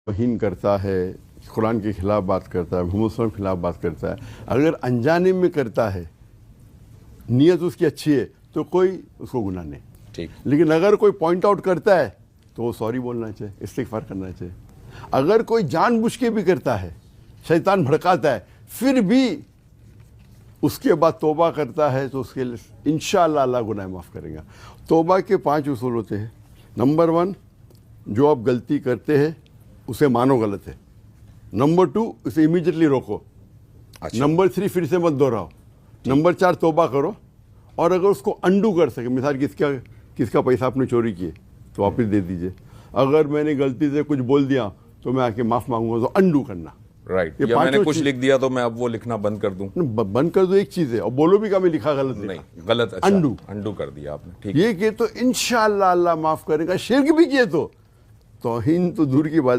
तौहीन करता है, कुरान के खिलाफ बात करता है, मोहम्मद सल्लल्लाहु अलैहि वसल्लम के खिलाफ बात करता है, अगर अनजाने में करता है, नीयत उसकी अच्छी है तो कोई उसको गुनाह नहीं। ठीक। लेकिन अगर कोई पॉइंट आउट करता है तो वो सॉरी बोलना चाहिए, इस्तिग़फ़ार करना चाहिए। अगर कोई जानबूझ के भी करता है, शैतान भड़काता है, फिर भी उसके बाद तौबा करता है तो उसके लिए इंशाअल्लाह अल्लाह गुनाह माफ़ करेगा। तौबा के 5 उसूल होते हैं। नंबर 1, जो आप गलती करते हैं उसे मानो गलत है। नंबर 2, उसे इमीडिएटली रोको। अच्छा। नंबर 3, फिर से मत दोहराओ। नंबर 4, तौबा करो। और अगर उसको अंडू कर सके, मिसाल किसका पैसा आपने चोरी किए तो वापस दे दीजिए। अगर मैंने गलती से कुछ बोल दिया तो मैं आके माफ़ मांगूंगा, तो अंडू करना। राइट। या मैंने कुछ लिख दिया तो मैं अब वो लिखना बंद कर दूं? बंद कर दो एक चीज़ है, और बोलो भी क्या मैं लिखा गलत नहीं, गलत। अच्छा, अंडू कर दिया आपने। ठीक। ये किए तो इंशाअल्लाह अल्लाह माफ़ करेगा। शिर्क भी किए तो तौहीन तो दूर की बात।